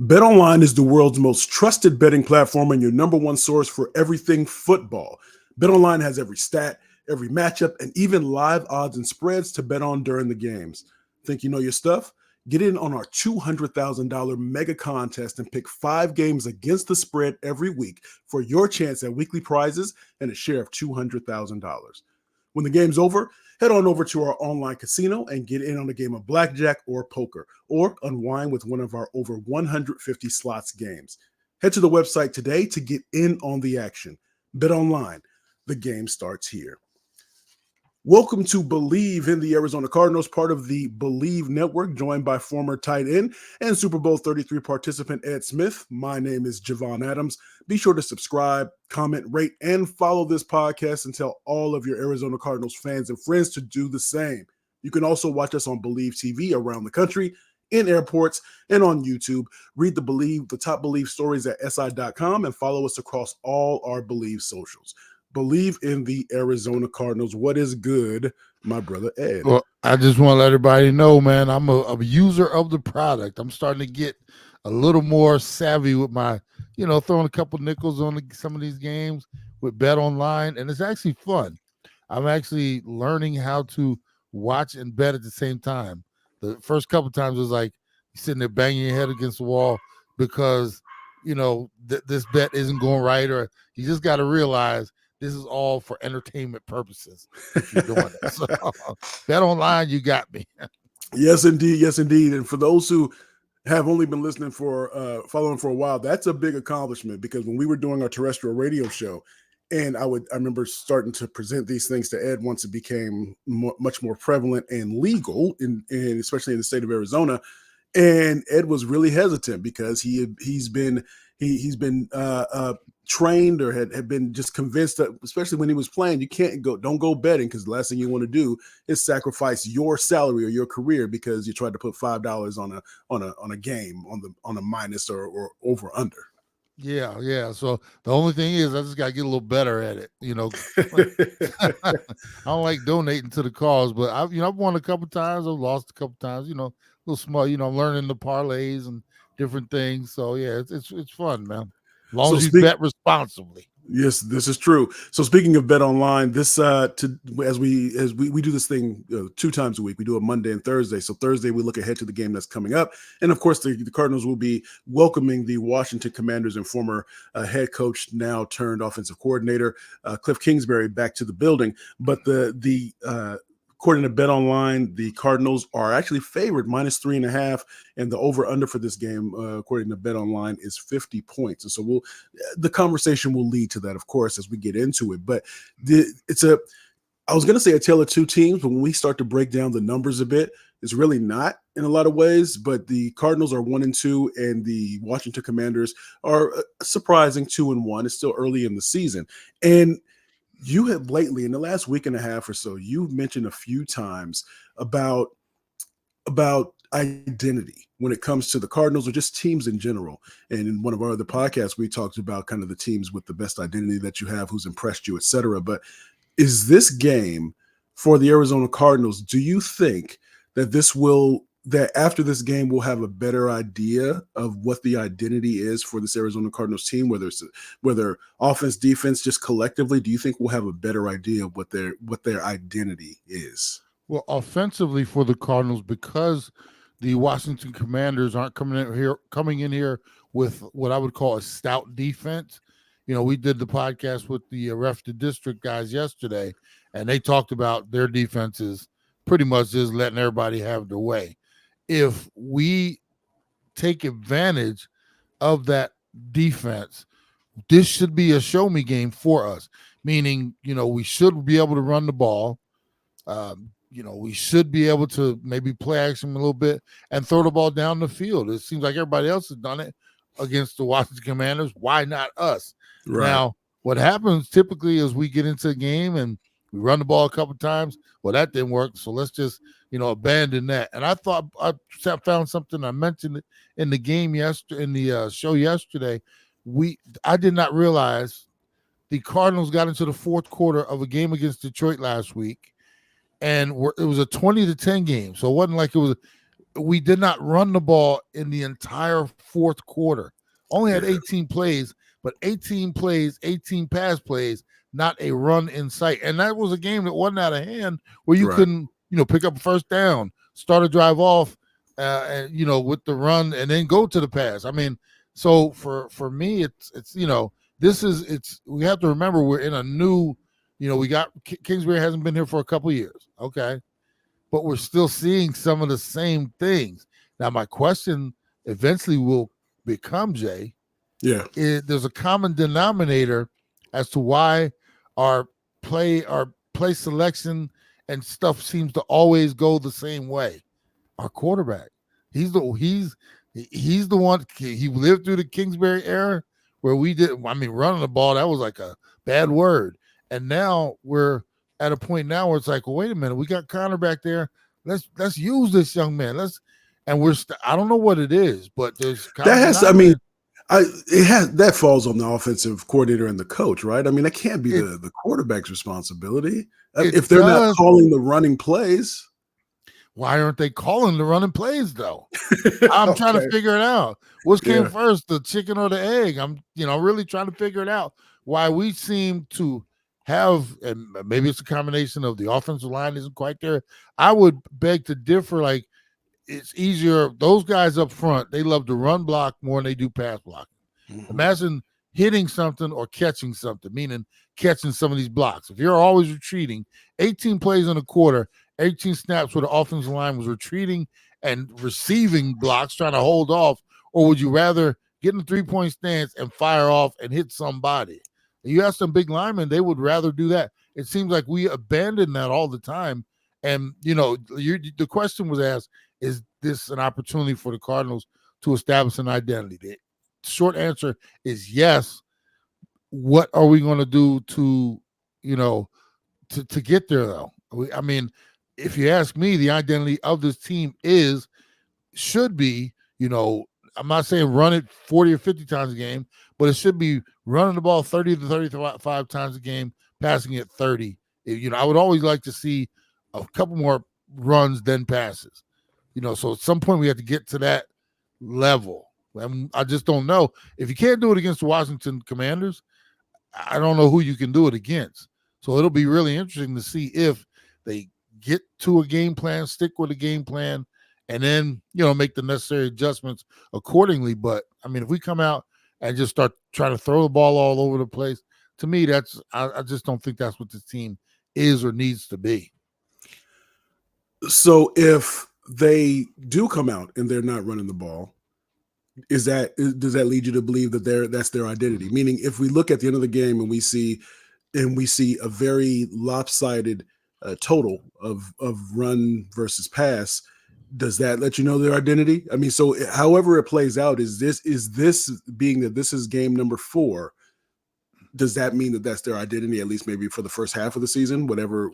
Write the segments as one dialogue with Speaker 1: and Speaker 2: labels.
Speaker 1: BetOnline is the world's most trusted betting platform and your number one source for everything football. BetOnline has every stat, every matchup, and even live odds and spreads to bet on during the games. Think you know your stuff? Get in on our $200,000 mega contest and pick 5 games against the spread every week for your chance at weekly prizes and a share of $200,000. When the game's over, head on over to our online casino and get in on a game of blackjack or poker, or unwind with one of our over 150 slots games. Head to the website today to get in on the action. Bet online. The game starts here. Welcome to Bleav in the Arizona Cardinals, part of the Bleav Network, joined by former tight end and Super Bowl 33 participant Ed Smith. My name is Javon Adams. Be sure to subscribe, comment, rate, and follow this podcast and tell all of your Arizona Cardinals fans and friends to do the same. You can also watch us on Bleav TV around the country, in airports, and on YouTube. Read the top Bleav stories at si.com and follow us across all our Bleav socials. Bleav in the Arizona Cardinals. What is good, my brother Ed?
Speaker 2: Well, I just want to let everybody know, man, I'm a user of the product. I'm starting to get a little more savvy with my, throwing a couple nickels on some of these games with Bet Online, and it's actually fun. I'm actually learning how to watch and bet at the same time. The first couple times it was like you're sitting there banging your head against the wall because, this bet isn't going right, or you just got to realize this is all for entertainment purposes if you're doing it. So, Bet Online, you got me.
Speaker 1: Yes, indeed. Yes, indeed. And for those who have only been listening following for a while, that's a big accomplishment, because when we were doing our terrestrial radio show, and I remember starting to present these things to Ed once it became much more prevalent and legal, and especially in the state of Arizona. And Ed was really hesitant because he's been trained, or had been just convinced that, especially when he was playing, don't go betting, because the last thing you want to do is sacrifice your salary or your career because you tried to put $5 on a game on a minus or over under.
Speaker 2: Yeah. So the only thing is I just got to get a little better at it. I don't like donating to the cause, but I've won a couple times. I've lost a couple times, a little small, I'm learning the parlays and different things. So yeah, it's fun, man. As long as you bet responsibly.
Speaker 1: Yes, this is true. So speaking of Bet Online, this as we do this thing 2 times a week. We do it Monday and Thursday. So Thursday we look ahead to the game that's coming up, and of course the Cardinals will be welcoming the Washington Commanders and former head coach, now turned offensive coordinator, Cliff Kingsbury, back to the building. But the according to Bet Online, the Cardinals are actually favored -3.5, and the over/under for this game, according to Bet Online, is 50 points. And so the conversation will lead to that, of course, as we get into it. But I was going to say a tale of two teams, but when we start to break down the numbers a bit, it's really not in a lot of ways. But the Cardinals are 1-2, and the Washington Commanders are surprising 2-1. It's still early in the season, and you have lately, in the last week and a half or so, you've mentioned a few times about identity when it comes to the Cardinals, or just teams in general. And in one of our other podcasts, we talked about kind of the teams with the best identity that you have, who's impressed you, et cetera. But is this game for the Arizona Cardinals, do you think that after this game we'll have a better idea of what the identity is for this Arizona Cardinals team, whether offense, defense, just collectively? Do you think we'll have a better idea of what their identity is?
Speaker 2: Well, offensively for the Cardinals, because the Washington Commanders aren't coming in here with what I would call a stout defense. We did the podcast with the Ref the District guys yesterday, and they talked about their defenses pretty much just letting everybody have their way. If we take advantage of that defense, this should be a show me game for us, meaning, we should be able to run the ball. We should be able to maybe play action a little bit and throw the ball down the field. It seems like everybody else has done it against the Washington Commanders. Why not us? Right. Now, what happens typically is we get into a game and we run the ball a couple times. Well, that didn't work, so let's just, abandon that. And I thought I found something. I mentioned it in the game yesterday, in the show yesterday. I did not realize the Cardinals got into the fourth quarter of a game against Detroit last week, and it was a 20-10 game. So it wasn't like it was we did not run the ball in the entire fourth quarter. Only had 18 plays, but 18 plays, 18 pass plays, not a run in sight. And that was a game that wasn't out of hand where you couldn't, pick up a first down, start a drive off, and with the run and then go to the pass. I mean, so for me, it's we have to remember we're in a new, we got Kingsbury hasn't been here for a couple years. Okay. But we're still seeing some of the same things. Now, my question eventually will become, Jay, there's a common denominator as to why our play selection and stuff seems to always go the same way. Our quarterback, he's the one. He lived through the Kingsbury era where running the ball, that was like a bad word, and now we're at a point now where it's like, well, wait a minute, we got Connor back there. Let's use this young man. I don't know what it is, but there's
Speaker 1: that falls on the offensive coordinator and the coach, right? I mean, that can't be the quarterback's responsibility if they're not calling the running plays.
Speaker 2: Why aren't they calling the running plays though? I'm trying to figure it out. What came first, the chicken or the egg? I'm really trying to figure it out. Why we seem to have, and maybe it's a combination of the offensive line isn't quite there. I would beg to differ. Like, it's easier. Those guys up front, they love to run block more than they do pass blocking. Mm-hmm. Imagine hitting something or catching something, meaning catching some of these blocks. If you're always retreating, 18 plays in a quarter, 18 snaps where the offensive line was retreating and receiving blocks, trying to hold off, or would you rather get in a three-point stance and fire off and hit somebody? You ask some big linemen, they would rather do that. It seems like we abandon that all the time. And, the question was asked, is this an opportunity for the Cardinals to establish an identity? The short answer is yes. What are we going to do to get there, though? I mean, if you ask me, the identity of this team should be, I'm not saying run it 40 or 50 times a game, but it should be running the ball 30 to 35 times a game, passing it 30. I would always like to see a couple more runs than passes. So at some point we have to get to that level. I just don't know. If you can't do it against the Washington Commanders, I don't know who you can do it against. So it'll be really interesting to see if they get to a game plan, stick with a game plan, and then, make the necessary adjustments accordingly. But, I mean, if we come out and just start trying to throw the ball all over the place, to me, I just don't think that's what this team is or needs to be.
Speaker 1: So if they do come out and they're not running the ball, does that lead you to believe that that's their identity? Meaning, if we look at the end of the game and we see a very lopsided total of run versus pass, does that let you know their identity? I mean, so however it plays out, is this being that this is game number 4? Does that mean that that's their identity, at least maybe for the first half of the season, whatever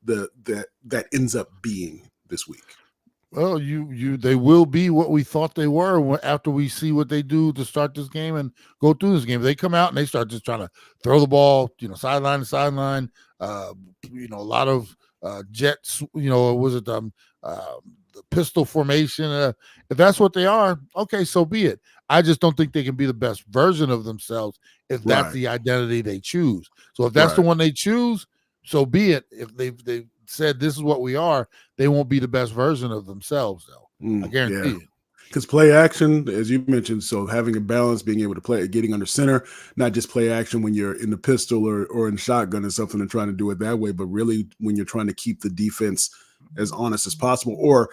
Speaker 1: that ends up being this week?
Speaker 2: Well, they will be what we thought they were after we see what they do to start this game and go through this game. They come out and they start just trying to throw the ball, sideline to sideline. A lot of jets. Was it the pistol formation? If that's what they are, okay, so be it. I just don't think they can be the best version of themselves if that's the identity they choose. So if that's the one they choose, so be it. If they've said this is what we are, they won't be the best version of themselves, though. I guarantee it.
Speaker 1: Because play action, as you mentioned, so having a balance, being able to play, getting under center, not just play action when you're in the pistol or in shotgun is something, and trying to do it that way, but really when you're trying to keep the defense as honest as possible or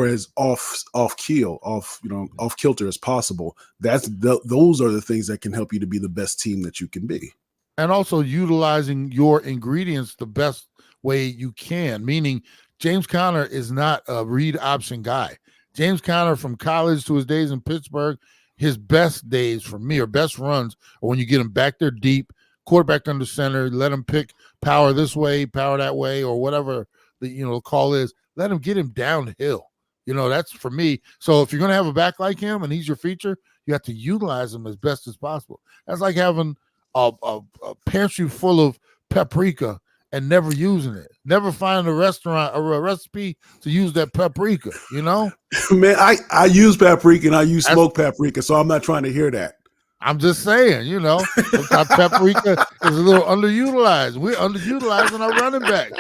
Speaker 1: as off kilter as possible. Those are the things that can help you to be the best team that you can be.
Speaker 2: And also utilizing your ingredients the best way you can, meaning James Conner is not a read option guy. James Conner, from college to his days in Pittsburgh, his best days for me, or best runs, are when you get him back there deep, quarterback under center, let him pick power this way, power that way, or whatever the call is. Let him get him downhill. That's for me. So if you're going to have a back like him and he's your feature, you have to utilize him as best as possible. That's like having a pantry full of paprika and never using it. Never finding a restaurant or a recipe to use that paprika,
Speaker 1: Man, I use paprika and I use
Speaker 2: That's,
Speaker 1: smoked paprika, so I'm not trying to hear that.
Speaker 2: I'm just saying, sometimes paprika is a little underutilized. We're underutilizing our running backs.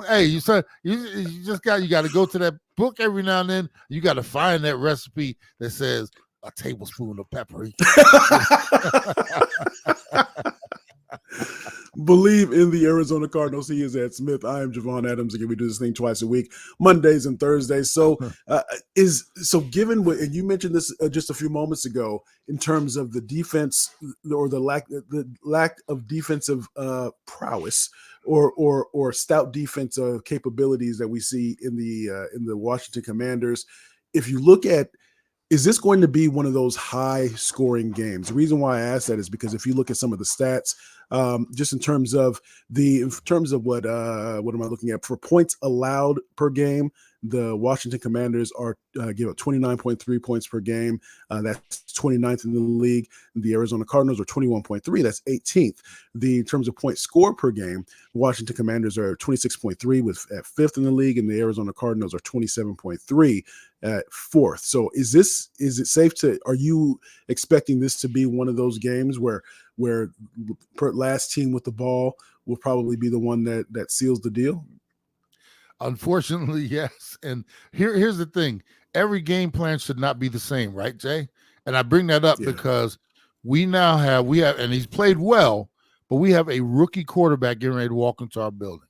Speaker 2: Hey, you got to go to that book every now and then. You got to find that recipe that says a tablespoon of paprika.
Speaker 1: Bleav in the Arizona Cardinals. He is Ed Smith. I am Javon Adams. Again, we do this thing twice a week, Mondays and Thursdays. So, given what, and you mentioned this just a few moments ago, in terms of the defense or the lack of defensive prowess or stout defensive capabilities that we see in the Washington Commanders. If you look at, is this going to be one of those high scoring games? The reason why I ask that is because if you look at some of the stats, just in terms of what am I looking at for points allowed per game, the Washington Commanders are give up 29.3 points per game. That's 29th in the league. The Arizona Cardinals are 21.3. That's 18th. In terms of points scored per game, the Washington Commanders are 26.3 at 5th in the league, and the Arizona Cardinals are 27.3 at 4th. So are you expecting this to be one of those games where last team with the ball will probably be the one that seals the deal?
Speaker 2: Unfortunately, yes. And here's the thing. Every game plan should not be the same, right, Jay? And I bring that up because we have, and he's played well, but we have a rookie quarterback getting ready to walk into our building.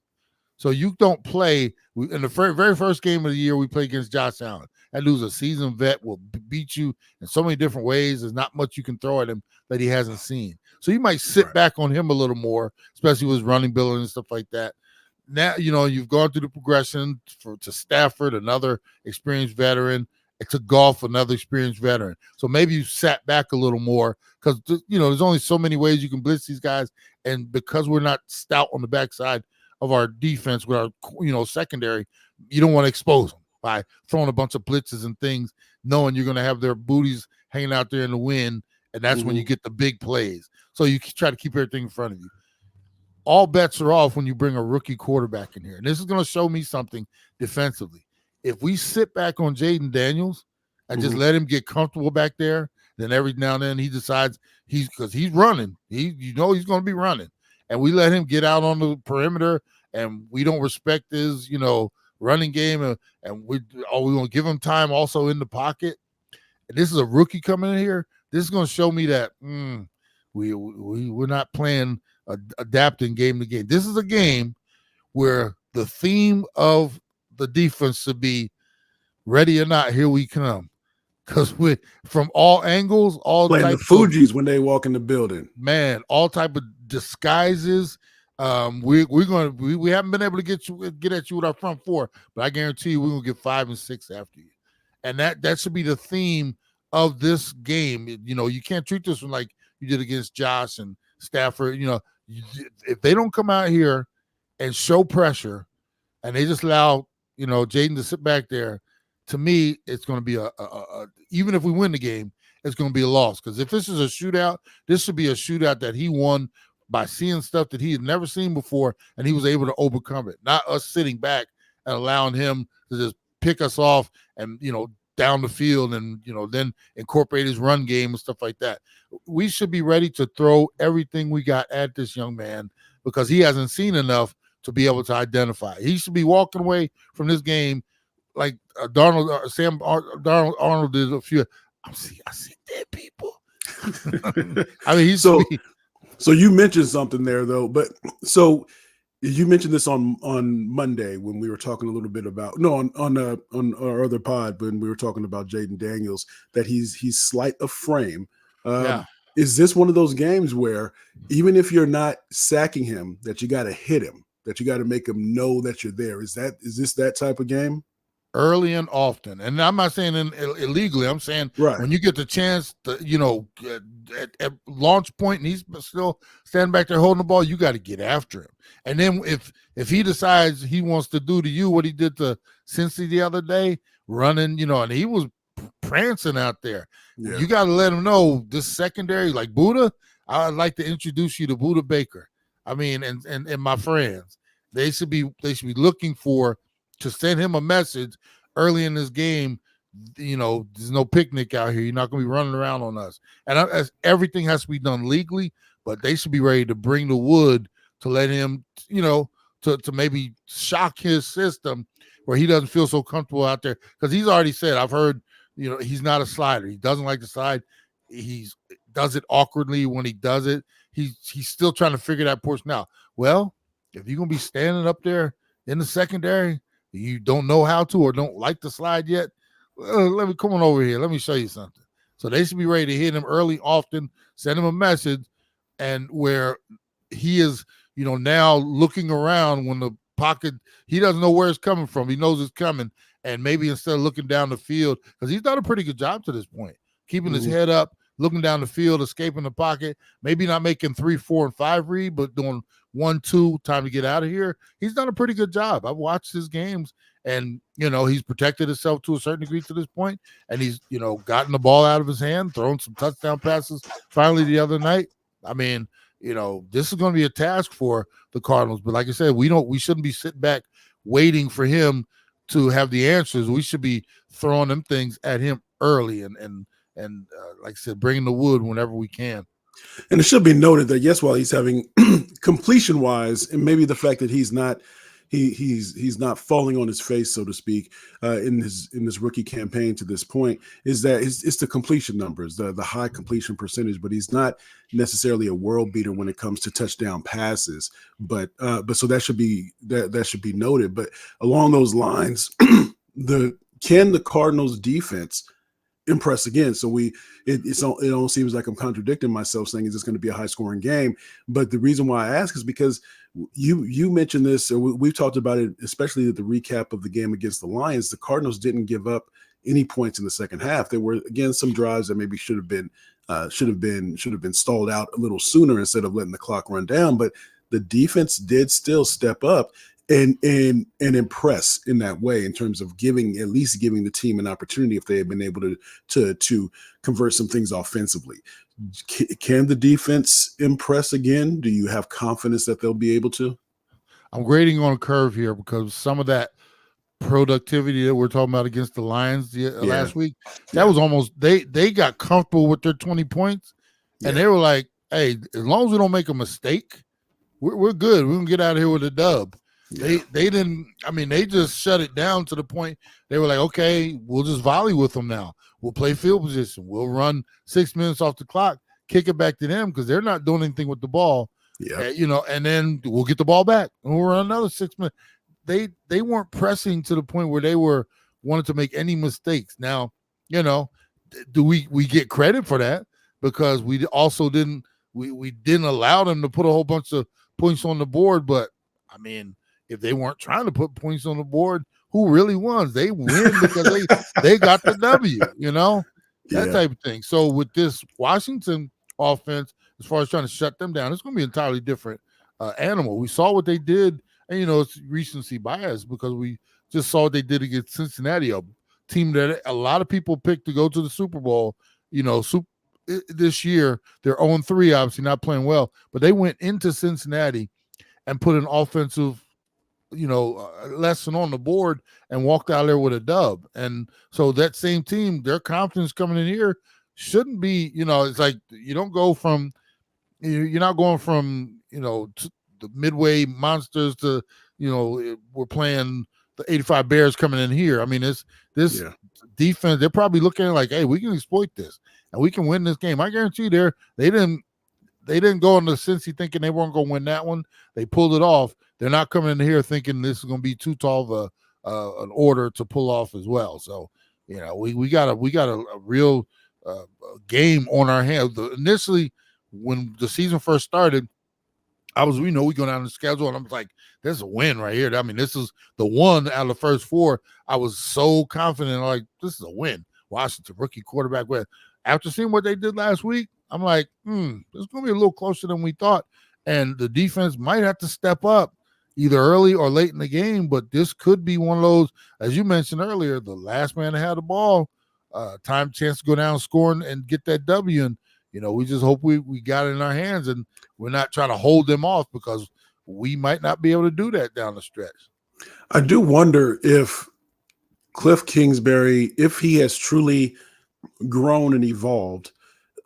Speaker 2: So you don't play in the very first game of the year. We play against Josh Allen. That dude's a seasoned vet, will beat you in so many different ways. There's not much you can throw at him that he hasn't seen. So you might sit back on him a little more, especially with his running ability and stuff like that. Now, you've gone through the progression to Stafford, another experienced veteran, to Goff, another experienced veteran. So maybe you sat back a little more because, there's only so many ways you can blitz these guys. And because we're not stout on the backside of our defense with our, secondary, you don't want to expose them by throwing a bunch of blitzes and things, knowing you're going to have their booties hanging out there in the wind. And that's when you get the big plays. So you try to keep everything in front of you. All bets are off when you bring a rookie quarterback in here. And this is going to show me something defensively. If we sit back on Jayden Daniels and just let him get comfortable back there, then every now and then he decides because he's running. He's going to be running. And we let him get out on the perimeter and we don't respect his, running game. And we want to give him time also in the pocket. And this is a rookie coming in here. This is going to show me that we're not playing adapting game to game. This is a game where the theme of the defense should be ready or not, here we come. Because we from all angles, all
Speaker 1: playing the Fugees when they walk in the building.
Speaker 2: Man, all type of disguises. We haven't been able to get at you with our front four, but I guarantee you we're gonna get 5 and 6 after you. And that should be the theme of this game. You can't treat this one like you did against Josh and Stafford. If they don't come out here and show pressure and they just allow, Jayden to sit back there, to me, it's going to be even if we win the game, it's going to be a loss. Because if this is a shootout, this should be a shootout that he won by seeing stuff that he had never seen before, and he was able to overcome it. Not us sitting back and allowing him to just pick us off and, down the field and, then incorporate his run game and stuff like that. We should be ready to throw everything we got at this young man because he hasn't seen enough to be able to identify. He should be walking away from this game like Sam Arnold did a few. I see dead people. I mean,
Speaker 1: so you mentioned something there though, but so you mentioned this on Monday when we were talking a little bit about on our other pod when we were talking about Jayden Daniels, that he's slight of frame. Is this one of those games where even if you're not sacking him, that you got to hit him, that you got to make him know that you're there? Is this that type of game?
Speaker 2: Early and often. And I'm not saying illegally. I'm saying when you get the chance to, at launch point and he's still standing back there holding the ball, you got to get after him. And then if he decides he wants to do to you what he did to Cincy the other day, running, and he was prancing out there. Yeah. You got to let him know this secondary, like Buddha, I'd like to introduce you to Buddha Baker. I mean, and my friends, they should be looking for to send him a message early in this game. There's no picnic out here. You're not going to be running around on us. And everything has to be done legally, but they should be ready to bring the wood to let him, to maybe shock his system where he doesn't feel so comfortable out there. Because he's already said, I've heard, he's not a slider. He doesn't like to slide. He does it awkwardly when he does it. He's still trying to figure that portion out. Well, if you're going to be standing up there in the secondary, you don't know how to or don't like to slide yet, let me come on over here. Let me show you something. So they should be ready to hit him early, often, send him a message, and where he is, now looking around when the pocket, he doesn't know where it's coming from. He knows it's coming. And maybe instead of looking down the field, because he's done a pretty good job to this point, keeping his head up, looking down the field, escaping the pocket, maybe not making 3, 4, and 5 read, but doing 1, 2, time to get out of here. He's done a pretty good job. I've watched his games, and, he's protected himself to a certain degree to this point, and he's, gotten the ball out of his hand, thrown some touchdown passes finally the other night. I mean, this is going to be a task for the Cardinals. But like I said, we shouldn't be sitting back waiting for him to have the answers. We should be throwing them things at him early and like I said, bringing the wood whenever we can.
Speaker 1: And it should be noted that, yes, while he's having completion wise, and maybe the fact that he's not falling on his face, so to speak, in this rookie campaign to this point, is that it's the completion numbers, the high completion percentage, but he's not necessarily a world beater when it comes to touchdown passes. But so that should be noted. But along those lines, can the Cardinals defense impress again? So it almost seems like I'm contradicting myself saying, is this going to be a high scoring game? But the reason why I ask is because you mentioned this, or we've talked about it, especially at the recap of the game against the Lions. The Cardinals didn't give up any points in the second half. There were, again, some drives that maybe should have been stalled out a little sooner instead of letting the clock run down. But the defense did still step up and impress in that way, in terms of at least giving the team an opportunity if they had been able to convert some things offensively. Can the defense impress again? Do you have confidence that they'll be able to?
Speaker 2: I'm grading on a curve here because some of that productivity that we're talking about against the Lions last week, that was almost, they got comfortable with their 20 points and they were like, hey, as long as we don't make a mistake, we're good. We can get out of here with a dub. They didn't, they just shut it down to the point they were like, okay, we'll just volley with them now. We'll play field position. We'll run 6 minutes off the clock, kick it back to them because they're not doing anything with the ball. And then we'll get the ball back and we'll run another 6 minutes. They weren't pressing to the point where they wanted to make any mistakes. Now, do we get credit for that? Because we also didn't allow them to put a whole bunch of points on the board. But if they weren't trying to put points on the board, who really won? They win because they got the W, that type of thing. So with this Washington offense, as far as trying to shut them down, it's going to be an entirely different animal. We saw what they did, and it's recency bias because we just saw what they did against Cincinnati, a team that a lot of people picked to go to the Super Bowl. This year they're 0-3, obviously not playing well, but they went into Cincinnati and put an offensive lesson on the board and walked out there with a dub. And so that same team, their confidence coming in here shouldn't be, it's like you don't go from, you're not going from, to the midway monsters to, we're playing the 85 Bears coming in here. This defense, they're probably looking at it like, hey, we can exploit this and we can win this game. I guarantee you they didn't go into Cincy thinking they weren't going to win that one. They pulled it off. They're not coming in here thinking this is going to be too tall of an order to pull off as well. So, we got a real game on our hands. Initially, when the season first started, we go down the schedule and I'm like, there's a win right here. This is the one out of the first 4. I was so confident, like, this is a win. Washington, rookie quarterback. After seeing what they did last week, I'm like, it's going to be a little closer than we thought. And the defense might have to step up either early or late in the game, but this could be one of those, as you mentioned earlier, the last man to have the ball, chance to go down scoring and get that W. And, We just hope we got it in our hands and we're not trying to hold them off because we might not be able to do that down the stretch.
Speaker 1: I do wonder if Cliff Kingsbury, if he has truly grown and evolved,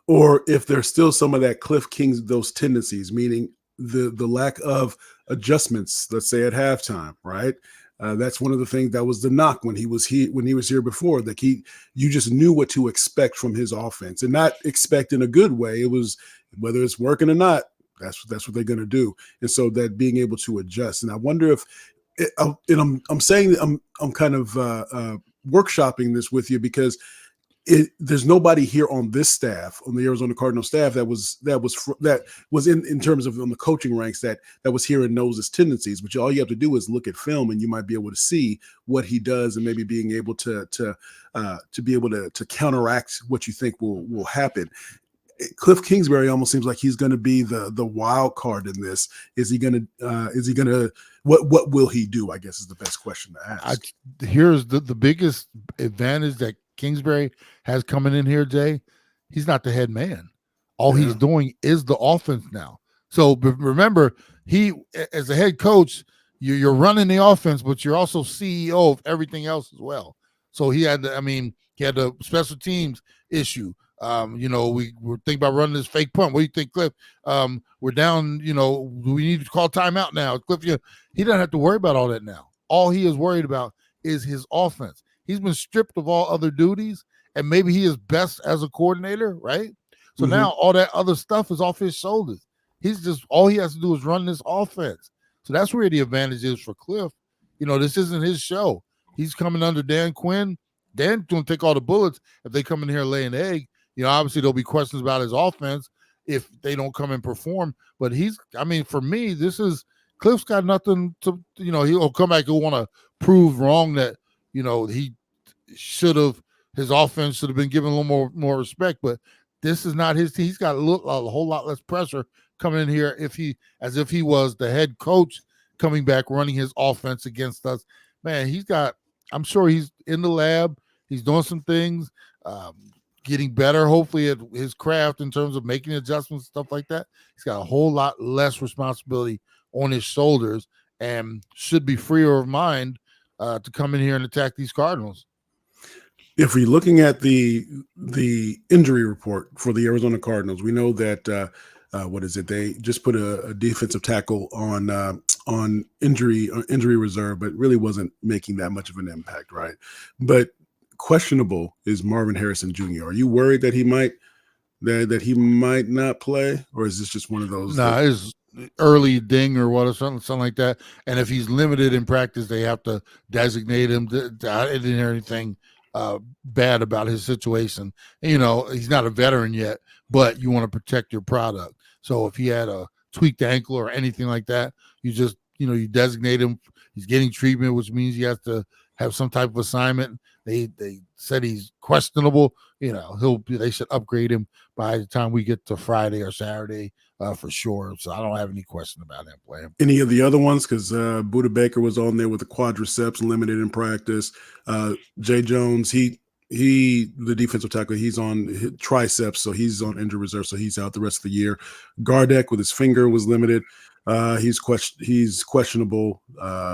Speaker 1: or if there's still some of that Cliff Kings, those tendencies, meaning the lack of adjustments, let's say at halftime, right? That's one of the things that was the knock when he was here before. That you just knew what to expect from his offense, and not expect in a good way. It was whether it's working or not. That's what they're going to do, and so that being able to adjust. And I wonder if, I'm saying that I'm kind of workshopping this with you because there's nobody here on this staff, on the Arizona Cardinals staff, that was in terms of on the coaching ranks that was here and knows his tendencies. But all you have to do is look at film, and you might be able to see what he does, and maybe being able to be able to counteract what you think will happen. Cliff Kingsbury almost seems like he's going to be the wild card in this. Is he going to what will he do? I guess is the best question to ask.
Speaker 2: Here's the biggest advantage that Kingsbury has coming in here, Jay. He's not the head man. All he's doing is the offense now. So remember, he, as a head coach, you're running the offense, but you're also CEO of everything else as well. So he had the special teams issue. We were thinking about running this fake punt. What do you think, Cliff? We're down, we need to call timeout now. Cliff, he doesn't have to worry about all that now. All he is worried about is his offense. He's been stripped of all other duties, and maybe he is best as a coordinator, right? So now all that other stuff is off his shoulders. All he has to do is run this offense. So that's where the advantage is for Cliff. This isn't his show. He's coming under Dan Quinn. Dan's going to take all the bullets if they come in here and lay an egg. Obviously there'll be questions about his offense if they don't come and perform. But for me, Cliff's got nothing to, he'll come back and want to prove wrong that, he his offense should have been given a little more respect. But this is not his team. He's got a whole lot less pressure coming in here if he was the head coach coming back running his offense against us. Man, I'm sure he's in the lab. He's doing some things. Getting better, hopefully, at his craft in terms of making adjustments, stuff like that. He's got a whole lot less responsibility on his shoulders and should be freer of mind to come in here and attack these Cardinals.
Speaker 1: If we're looking at the injury report for the Arizona Cardinals, we know that they just put a defensive tackle on injury reserve, but really wasn't making that much of an impact, right? But questionable is Marvin Harrison Jr. Are you worried that he might not play, or is this just one of those?
Speaker 2: It's early ding or what, or something like that. And if he's limited in practice, they have to designate him. I didn't hear anything bad about his situation. He's not a veteran yet, but you want to protect your product. So if he had a tweaked ankle or anything like that, you just you designate him. He's getting treatment, which means he has to have some type of assignment. They said he's questionable. They should upgrade him by the time we get to Friday or Saturday for sure. So I don't have any question about him playing.
Speaker 1: Any of the other ones? Because Budda Baker was on there with the quadriceps, limited in practice. Jay Jones, the defensive tackle, he's on triceps, so he's on injury reserve, so he's out the rest of the year. Gardeck with his finger was limited. He's questionable.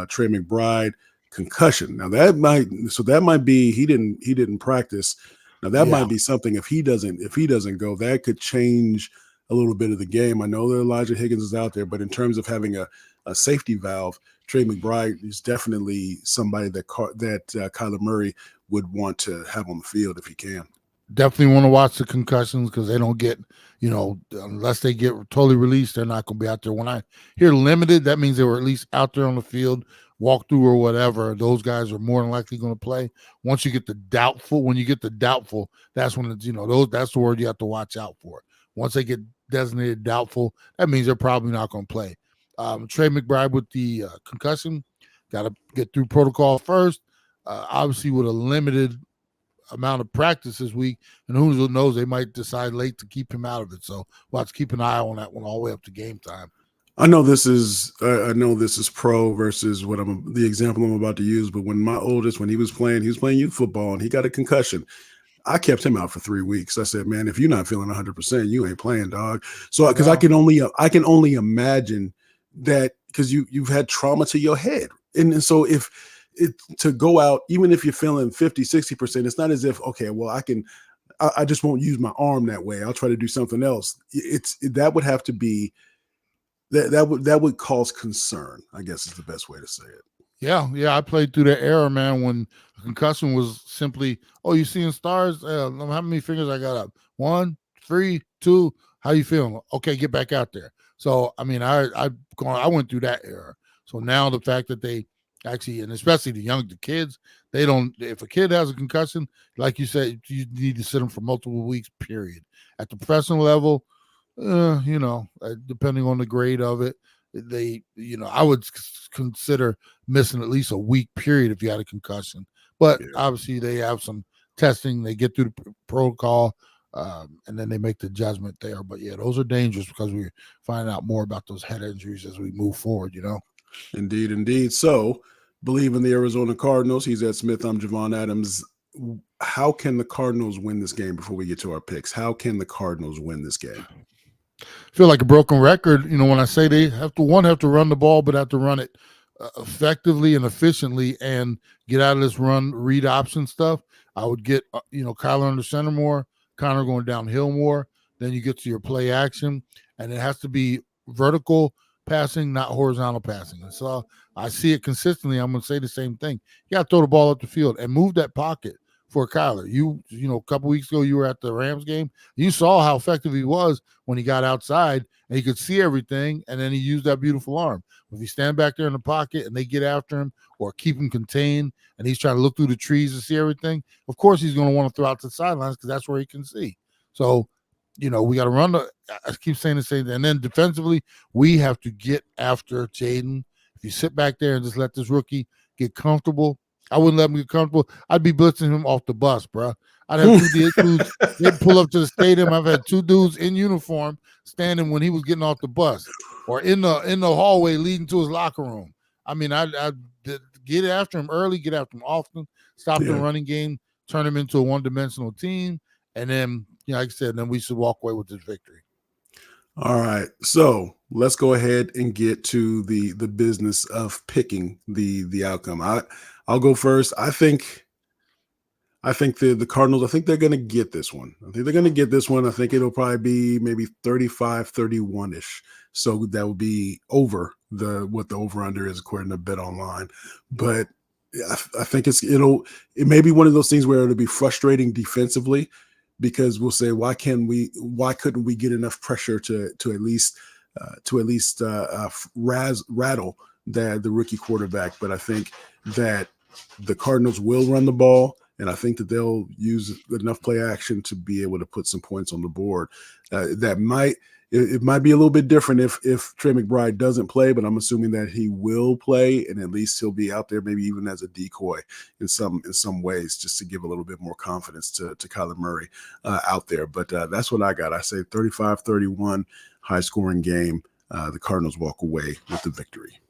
Speaker 1: Trey McBride, concussion. Now that might be he didn't practice. Now that might be something. If he doesn't go, that could change a little bit of the game. I know that Elijah Higgins is out there, but in terms of having a safety valve, Trey McBride is definitely somebody that Kyler Murray would want to have on the field if he can.
Speaker 2: Definitely want to watch the concussions because they don't get, unless they get totally released, they're not going to be out there. When I hear limited, that means they were at least out there on the field, walkthrough or whatever. Those guys are more than likely going to play. Once you get the doubtful, that's when it's, that's the word you have to watch out for. Once they get designated doubtful, that means they're probably not going to play. Trey McBride with the concussion, got to get through protocol first. Obviously, with a limited amount of practice this week, and who knows, they might decide late to keep him out of it. So we'll have to keep an eye on that one all the way up to game time.
Speaker 1: I know this is pro versus the example I'm about to use, but when my oldest, when he was playing youth football and he got a concussion, I kept him out for 3 weeks. I said, man, if you're not feeling 100%, you ain't playing, dog. So because
Speaker 2: Yeah.
Speaker 1: I can only imagine that because you've had trauma to your head, and so if it to go out, even if you're feeling 50, 60%, it's not as if okay, well I just won't use my arm that way. I'll try to do something else. That would have to be that would cause concern, I guess is the best way to say it.
Speaker 2: Yeah, I played through that era, man, when concussion was simply, oh, you seeing stars? How many fingers I got up? 1, 3, 2. How you feeling? Okay, get back out there. So, I mean, I went through that era. So now the fact that they actually, and especially the kids, they don't. If a kid has a concussion, like you said, you need to sit them for multiple weeks. Period. At the professional level, depending on the grade of it, I would consider missing at least a week period if you had a concussion. But obviously, they have some testing. They get through the protocol, and then they make the judgment there. But yeah, those are dangerous because we find out more about those head injuries as we move forward.
Speaker 1: Indeed. So, Bleav in the Arizona Cardinals. He's Ed Smith. I'm Javon Adams. How can the Cardinals win this game before we get to our picks? How can the Cardinals win this game?
Speaker 2: Feel like a broken record, when I say they have to run the ball, but have to run it effectively and efficiently and get out of this read option stuff. I would get, Kyler under center more, Connor going downhill more. Then you get to your play action, and it has to be vertical passing, not horizontal passing. And so I see it consistently. I'm going to say the same thing. You got to throw the ball up the field and move that pocket for Kyler. A couple weeks ago, you were at the Rams game. You saw how effective he was when he got outside and he could see everything, and then he used that beautiful arm. If you stand back there in the pocket and they get after him or keep him contained and he's trying to look through the trees to see everything, of course he's going to want to throw out to the sidelines because that's where he can see. So, we got to run I keep saying the same thing. And then defensively, we have to get after Jayden. If you sit back there and just let this rookie get comfortable, I wouldn't let him get comfortable. I'd be blitzing him off the bus, bro. I'd have 2 dudes. They'd pull up to the stadium. I've had 2 dudes in uniform standing when he was getting off the bus, or in the hallway leading to his locker room. I mean, I'd get after him early, get after him often, stop the running game, turn him into a one-dimensional team, and then, like I said, then we should walk away with this victory.
Speaker 1: All right, so let's go ahead and get to the business of picking the outcome. I'll go first. I think the Cardinals, I think they're going to get this one. I think it'll probably be maybe 35-31-ish. So that would be over what the over-under is according to Bet Online. But I think it may be one of those things where it'll be frustrating defensively because we'll say, why couldn't we get enough pressure to at least rattle the rookie quarterback? But I think that the Cardinals will run the ball, and I think that they'll use enough play action to be able to put some points on the board. It might be a little bit different if Trey McBride doesn't play, but I'm assuming that he will play, and at least he'll be out there maybe even as a decoy in some ways, just to give a little bit more confidence to Kyler Murray out there. But that's what I got. I say 35-31, high-scoring game. The Cardinals walk away with the victory.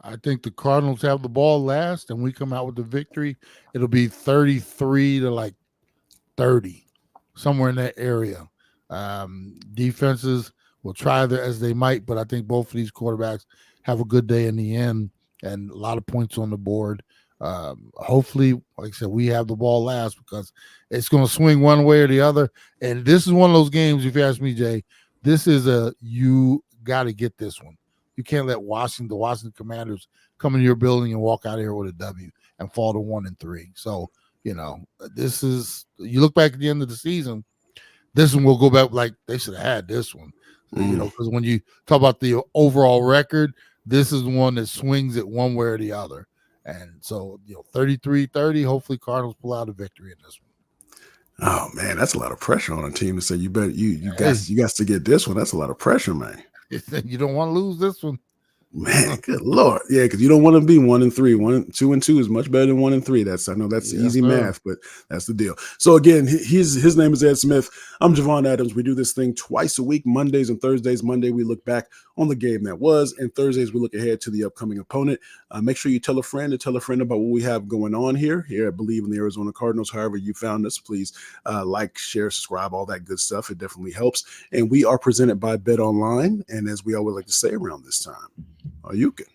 Speaker 2: I think the Cardinals have the ball last, and we come out with the victory. It'll be 33-30, somewhere in that area. Defenses will try as they might, but I think both of these quarterbacks have a good day in the end and a lot of points on the board. Hopefully, like I said, we have the ball last because it's going to swing one way or the other. And this is one of those games, if you ask me, Jay, this is you got to get this one. You can't let the Washington Commanders come into your building and walk out of here with a W and fall to 1-3. So, this is, you look back at the end of the season, this one will go back like they should have had this one. Because when you talk about the overall record, this is the one that swings it one way or the other. And so, 33-30, hopefully Cardinals pull out a victory in this one.
Speaker 1: Oh man, that's a lot of pressure on a team to say you got to get this one. That's a lot of pressure, man.
Speaker 2: You don't want to lose this one.
Speaker 1: Man, good Lord. Yeah, because you don't want to be 1-3. 2 and 2 is much better than 1-3. I know that's
Speaker 2: Yes,
Speaker 1: easy
Speaker 2: sir.
Speaker 1: math, but that's the deal. So again, his name is Ed Smith. I'm Javon Adams. We do this thing twice a week, Mondays and Thursdays. Monday, we look back on the game that was, and Thursdays, we look ahead to the upcoming opponent. Make sure you tell a friend about what we have going on here at Bleav in the Arizona Cardinals. However you found us, please like, share, subscribe, all that good stuff. It definitely helps. And we are presented by Bet Online. And as we always like to say around this time, you can